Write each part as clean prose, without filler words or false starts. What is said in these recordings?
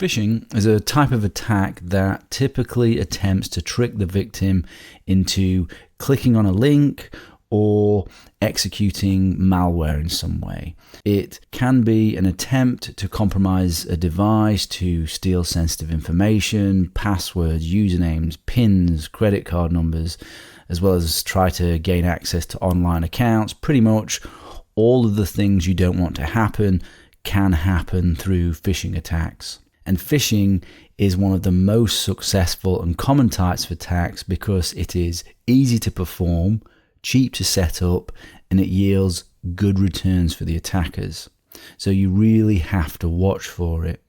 Phishing is a type of attack that typically attempts to trick the victim into clicking on a link or executing malware in some way. It can be an attempt to compromise a device, to steal sensitive information, passwords, usernames, PINs, credit card numbers, as well as try to gain access to online accounts. Pretty much all of the things you don't want to happen can happen through phishing attacks. And phishing is one of the most successful and common types of attacks because it is easy to perform, cheap to set up, and it yields good returns for the attackers. So you really have to watch for it.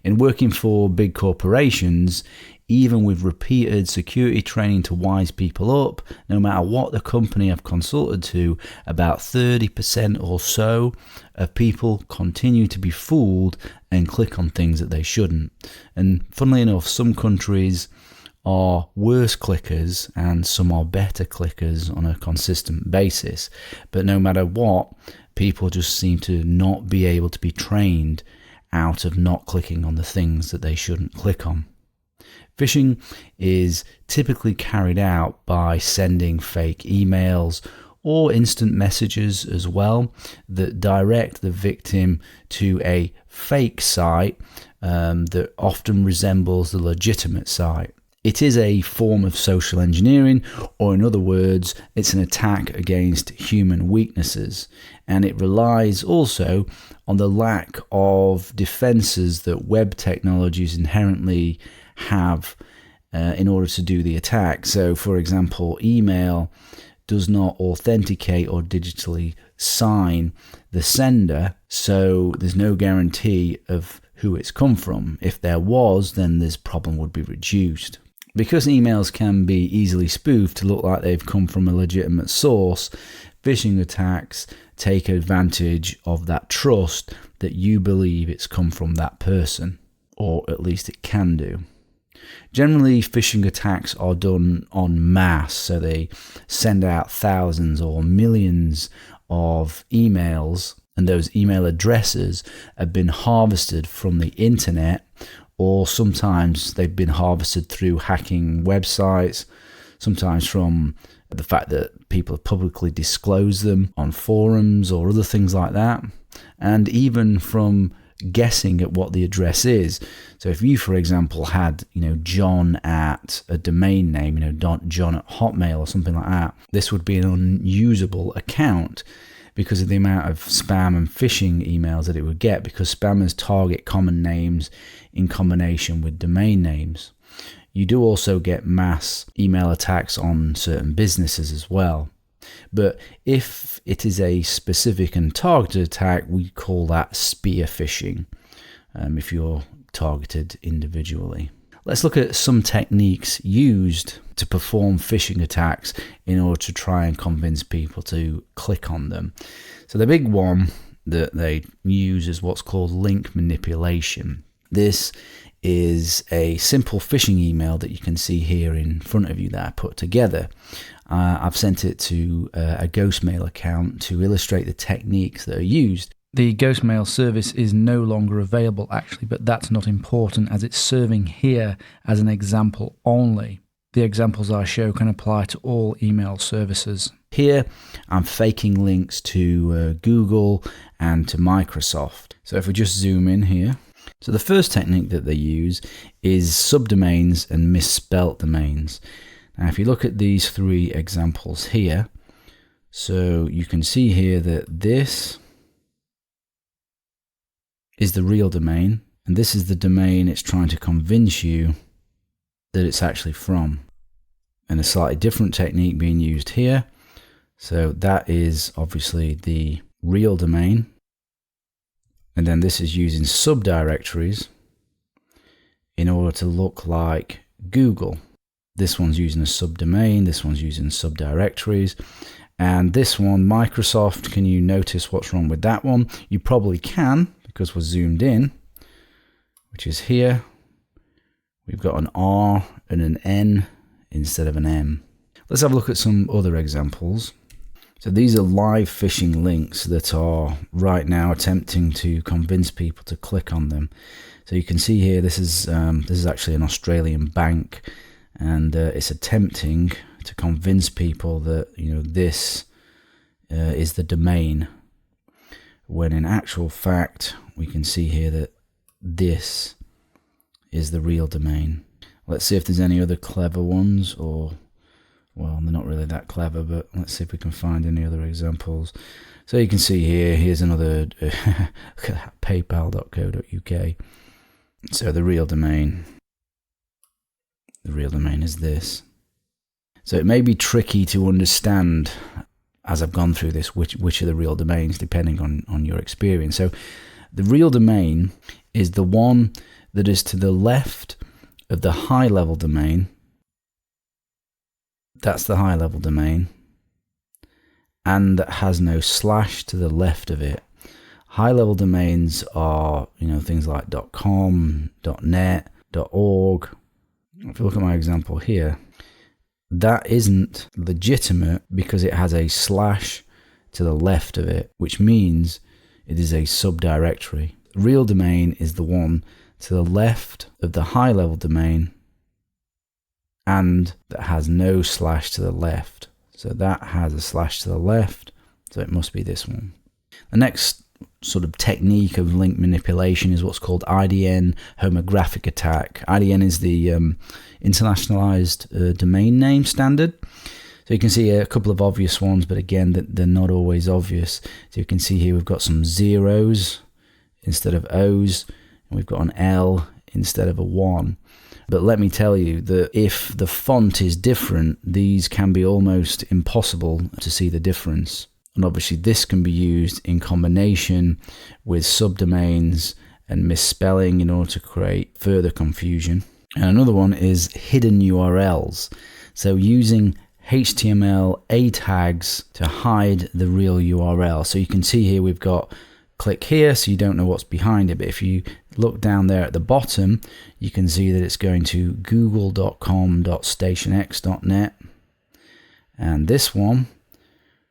In working for big corporations, even with repeated security training to wise people up, no matter what the company I've consulted to, about 30% or so of people continue to be fooled and click on things that they shouldn't. And funnily enough, some countries are worse clickers and some are better clickers on a consistent basis. But no matter what, people just seem to not be able to be trained out of not clicking on the things that they shouldn't click on. Phishing is typically carried out by sending fake emails or instant messages as well that direct the victim to a fake site that often resembles the legitimate site. It is a form of social engineering, or in other words, it's an attack against human weaknesses, and it relies also on the lack of defenses that web technologies inherently have in order to do the attack. So, for example, email does not authenticate or digitally sign the sender, so there's no guarantee of who it's come from. If there was, then this problem would be reduced. Because emails can be easily spoofed to look like they've come from a legitimate source, phishing attacks take advantage of that trust that you believe it's come from that person, or at least it can do. Generally, phishing attacks are done en masse, so they send out thousands or millions of emails, and those email addresses have been harvested from the internet, or sometimes they've been harvested through hacking websites, sometimes from the fact that people have publicly disclosed them on forums or other things like that, and even from guessing at what the address is. So if you, for example, had, John at a domain name, John at Hotmail or something like that, this would be an unusable account because of the amount of spam and phishing emails that it would get, because spammers target common names in combination with domain names. You do also get mass email attacks on certain businesses as well. But if it is a specific and targeted attack, we call that spear phishing, if you're targeted individually. Let's look at some techniques used to perform phishing attacks in order to try and convince people to click on them. So the big one that they use is what's called link manipulation. This is a simple phishing email that you can see here in front of you that I put together. I've sent it to a Ghostmail account to illustrate the techniques that are used. The Ghostmail service is no longer available actually, but that's not important as it's serving here as an example only. The examples I show can apply to all email services. Here I'm faking links to Google and to Microsoft. So if we just zoom in here. So the first technique that they use is subdomains and misspelt domains. Now if you look at these three examples here, so you can see here that this is the real domain, and this is the domain it's trying to convince you that it's actually from. And a slightly different technique being used here. So that is obviously the real domain. And then this is using subdirectories in order to look like Google. This one's using a subdomain, this one's using subdirectories. And this one, Microsoft, can you notice what's wrong with that one? You probably can, because we're zoomed in, which is here. We've got an R and an N instead of an M. Let's have a look at some other examples. So these are live phishing links that are right now attempting to convince people to click on them. So you can see here, this is actually an Australian bank, and it's attempting to convince people that this is the domain, when in actual fact we can see here that this is the real domain. Let's see if there's any other clever ones, or well, they're not really that clever, but let's see if we can find any other examples. So you can see here's another paypal.co.uk. So the real domain is this. So it may be tricky to understand as I've gone through this which are the real domains, depending on your experience. So the real domain is the one that is to the left of the high level domain. That's the high level domain, and that has no slash to the left of it. High level domains are things like .com, .net, .org. If you look at my example here, that isn't legitimate because it has a slash to the left of it, which means it is a subdirectory. Real domain is the one to the left of the high level domain and that has no slash to the left. So that has a slash to the left, so it must be this one. The next sort of technique of link manipulation is what's called IDN homographic attack. IDN is the internationalized domain name standard. So you can see a couple of obvious ones, but again, they're not always obvious. So you can see here we've got some zeros instead of O's, and we've got an L instead of a 1. But let me tell you that if the font is different, these can be almost impossible to see the difference. And obviously this can be used in combination with subdomains and misspelling in order to create further confusion. And another one is hidden URLs. So using HTML A tags to hide the real URL. So you can see here we've got click here, so you don't know what's behind it, but if you look down there at the bottom, you can see that it's going to google.com.stationx.net, and this one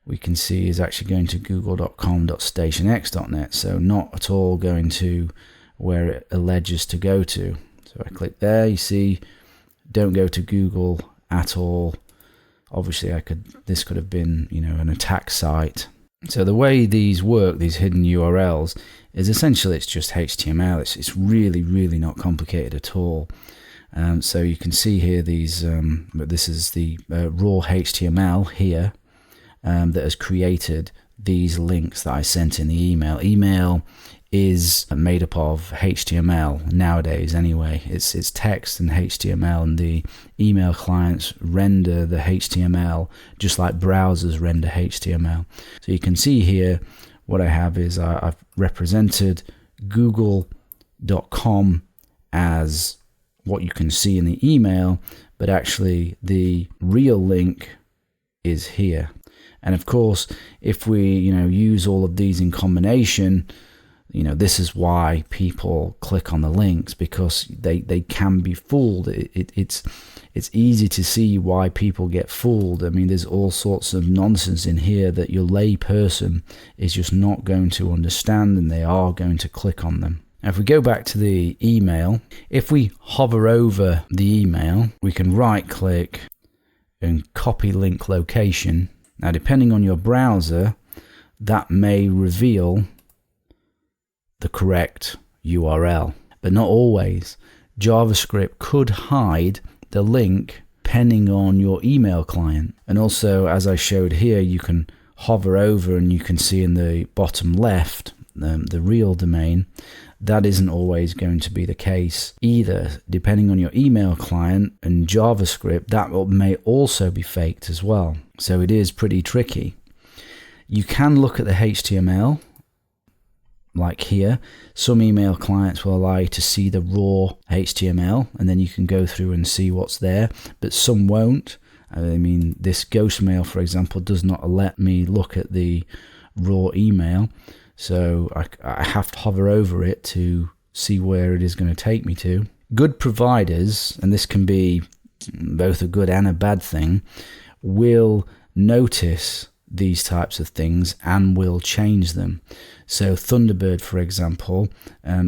we can see is actually going to google.com.stationx.net, so not at all going to where it alleges to go to. So I click there, you see, don't go to Google at all. Obviously this could have been an attack site. So the way these work, these hidden URLs, is essentially it's just HTML. It's really, really not complicated at all. So you can see here these, but this is the raw HTML here that has created these links that I sent in the email. Email is made up of HTML nowadays anyway. It's text and HTML, and the email clients render the HTML just like browsers render HTML. So you can see here what I have is I've represented google.com as what you can see in the email, but actually the real link is here. And of course, if we use all of these in combination, this is why people click on the links, because they can be fooled. It's easy to see why people get fooled. I mean, there's all sorts of nonsense in here that your lay person is just not going to understand, and they are going to click on them. Now, if we go back to the email, if we hover over the email, we can right click and copy link location. Now, depending on your browser, that may reveal the correct URL, but not always. JavaScript could hide the link depending on your email client. And also, as I showed here, you can hover over and you can see in the bottom left the real domain. That isn't always going to be the case either. Depending on your email client and JavaScript, that may also be faked as well. So it is pretty tricky. You can look at the HTML. Like here, some email clients will allow you to see the raw HTML, and then you can go through and see what's there, but some won't. I mean, this Ghostmail, for example, does not let me look at the raw email, so I have to hover over it to see where it is going to take me to. Good providers, and this can be both a good and a bad thing, will notice these types of things and will change them. So Thunderbird, for example,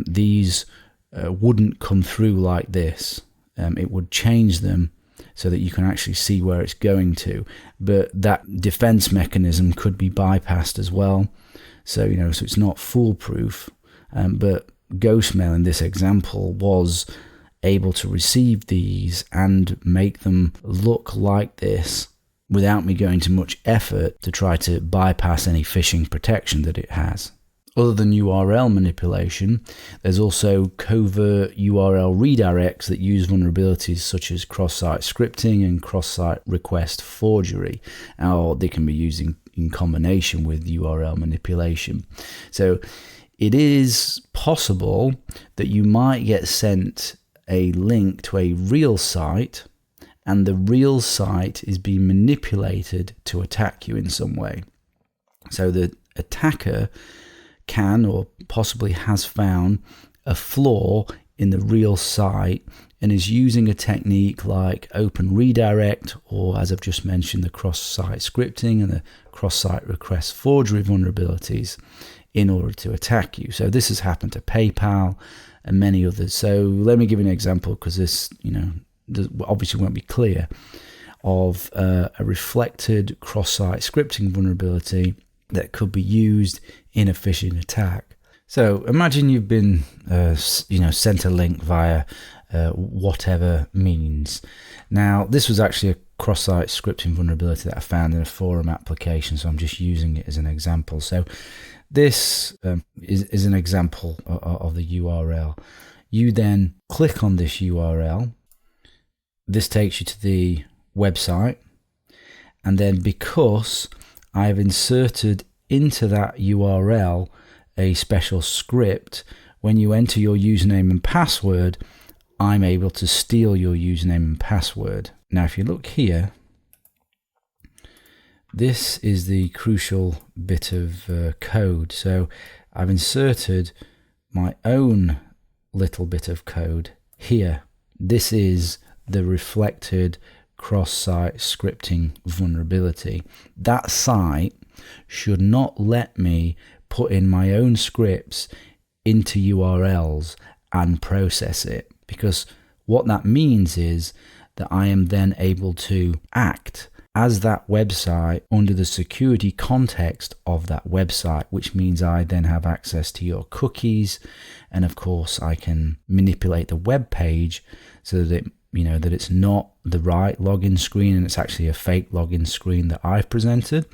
these wouldn't come through like this. It would change them so that you can actually see where it's going to. But that defense mechanism could be bypassed as well. So, so it's not foolproof. But Ghostmail in this example was able to receive these and make them look like this without me going to much effort to try to bypass any phishing protection that it has. Other than URL manipulation, there's also covert URL redirects that use vulnerabilities such as cross-site scripting and cross-site request forgery, or they can be used in combination with URL manipulation. So it is possible that you might get sent a link to a real site, and the real site is being manipulated to attack you in some way. So the attacker can or possibly has found a flaw in the real site and is using a technique like open redirect, or as I've just mentioned, the cross-site scripting and the cross-site request forgery vulnerabilities in order to attack you. So this has happened to PayPal and many others. So let me give you an example, because this, obviously won't be clear, of a reflected cross-site scripting vulnerability that could be used in a phishing attack. So imagine you've been, sent a link via whatever means. Now, this was actually a cross-site scripting vulnerability that I found in a forum application, so I'm just using it as an example. So this is an example of the URL. You then click on this URL. This takes you to the website, and then because I've inserted into that URL a special script, when you enter your username and password, I'm able to steal your username and password. Now, if you look here, this is the crucial bit of code. So I've inserted my own little bit of code here. This is the reflected cross-site scripting vulnerability. That site should not let me put in my own scripts into URLs and process it, because what that means is that I am then able to act as that website under the security context of that website, which means I then have access to your cookies, and of course I can manipulate the web page so that that it's not the right login screen and it's actually a fake login screen that I've presented.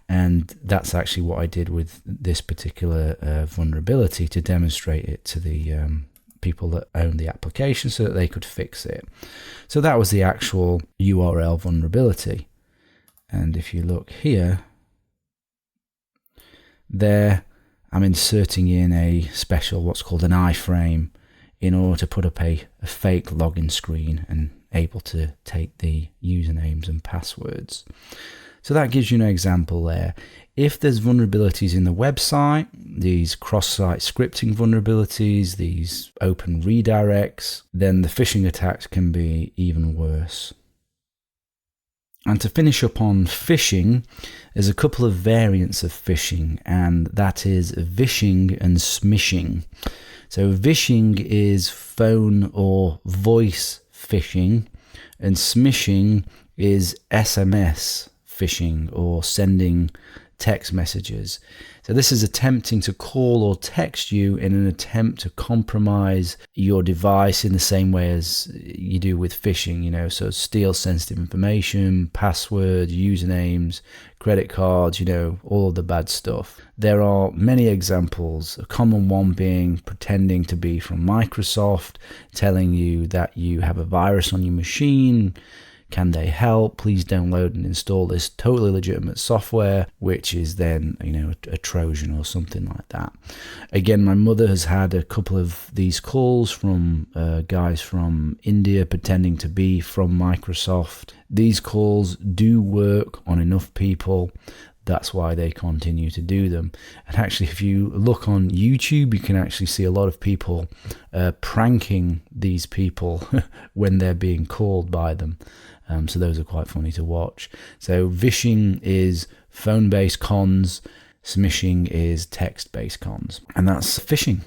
And that's actually what I did with this particular vulnerability, to demonstrate it to the people that own the application so that they could fix it. So that was the actual URL vulnerability. And if you look here, there I'm inserting in a special, what's called an iframe, in order to put up a fake login screen and able to take the usernames and passwords. So that gives you an example there. If there's vulnerabilities in the website, these cross-site scripting vulnerabilities, these open redirects, then the phishing attacks can be even worse. And to finish up on phishing, there's a couple of variants of phishing, and that is Vishing and SMShing. So Vishing is phone or voice phishing, and SMShing is SMS phishing, or sending text messages. So this is attempting to call or text you in an attempt to compromise your device in the same way as you do with phishing, so steal sensitive information, passwords, usernames, credit cards, all of the bad stuff. There are many examples, a common one being pretending to be from Microsoft, telling you that you have a virus on your machine. Can they help? Please download and install this totally legitimate software, which is then, a Trojan or something like that. Again, my mother has had a couple of these calls from guys from India pretending to be from Microsoft. These calls do work on enough people. That's why they continue to do them. And actually, if you look on YouTube, you can actually see a lot of people pranking these people when they're being called by them. So those are quite funny to watch. So Vishing is phone-based cons. SMShing is text-based cons. And that's phishing.